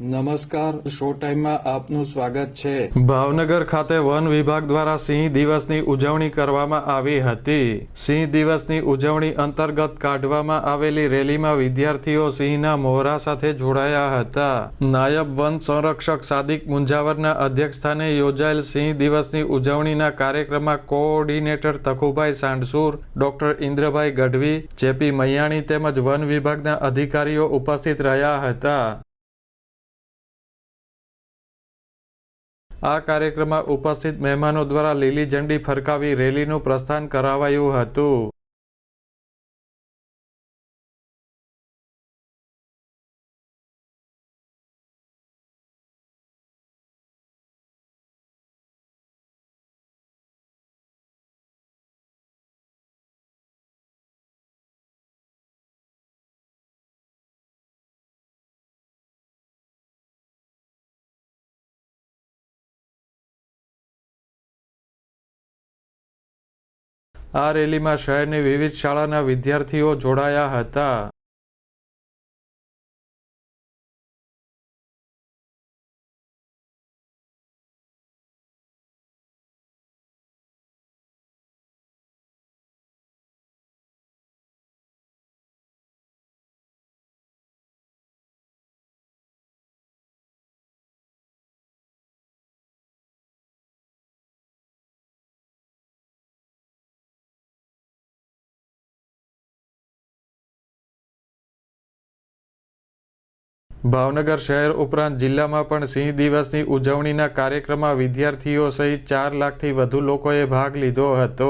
નમસ્કાર, શો ટાઈમમાં આપનું સ્વાગત છે। ભાવનગર ખાતે વન વિભાગ દ્વારા સિંહ દિવસની ઉજવણી કરવામાં આવી હતી। સિંહ દિવસની ઉજવણી અંતર્ગત કાઢવામાં આવેલી રેલીમાં વિદ્યાર્થીઓ સિંહના મોહરા સાથે જોડાયા હતા। નાયબ વન સંરક્ષક સાદિક મુંજાવરના અધ્યક્ષસ્થાને યોજાયેલ સિંહ દિવસની ઉજવણીના કાર્યક્રમમાં coordinator Takhubhai Sandhsur, doctor Indrabhai Gadhvi, JP Maiyani તેમજ વન વિભાગના અધિકારીઓ ઉપસ્થિત રહ્યા હતા। આ કાર્યક્રમમાં ઉપસ્થિત મહેમાનો દ્વારા લીલી ઝંડી ફરકાવી રેલીનું પ્રસ્થાન કરાવાયું હતું। આ રેલીમાં શહેરની વિવિધ શાળાના વિદ્યાર્થીઓ જોડાયા હતા। ભાવનગર શહેર ઉપરાંત જિલ્લામાં પણ સિંહ દિવસની ઉજવણીના કાર્યક્રમમાં વિદ્યાર્થીઓ સહિત 4 લાખથી વધુ લોકોએ ભાગ લીધો હતો।